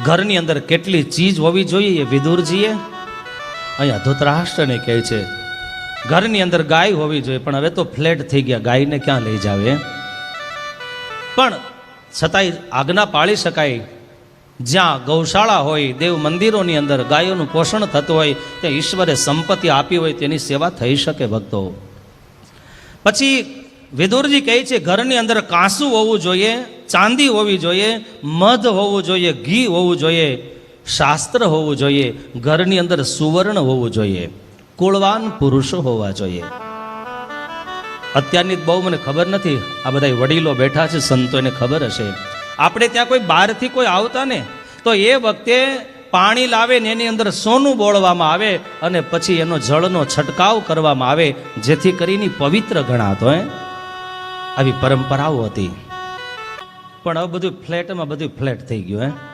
ઘરની અંદર કેટલી ચીજ હોવી જોઈએ એ વિદુરજીએ અહીંયા ધૃતરાષ્ટ્રને કહે છે ઘરની અંદર ગાય હોવી જોઈએ, પણ હવે તો ફ્લેટ થઈ ગયા, ગાયને ક્યાં લઈ જાવે. પણ છતાંય આજ્ઞા પાળી શકાય. જ્યાં ગૌશાળા હોય, દેવ મંદિરોની અંદર ગાયોનું પોષણ થતું હોય, ત્યાં ઈશ્વરે સંપત્તિ આપી હોય તેની સેવા થઈ શકે ભક્તો. પછી વિદુરજી કહે છે ઘરની અંદર કાંસુ હોવું જોઈએ, ચાંદી હોવી જોઈએ, મધ હોવું જોઈએ, ઘી હોવું જોઈએ, શાસ્ત્ર હોવું જોઈએ, ઘરની અંદર સુવર્ણ હોવું જોઈએ, કુળવાન પુરુષો હોવા જોઈએ. અત્યારની બહુ મને ખબર નથી, આ બધા વડીલો બેઠા છે, સંતો એને ખબર હશે. આપણે ત્યાં કોઈ બહારથી કોઈ આવતા ને તો એ વખતે પાણી લાવે ને એની અંદર સોનું બોળવામાં આવે અને પછી એનો જળનો છંટકાવ કરવામાં આવે, જેથી કરીને પવિત્ર ગણાતો. આવી પરંપરાઓ હતી. પણ હવે બધું ફ્લેટમાં બધું ફ્લેટ થઈ ગયું.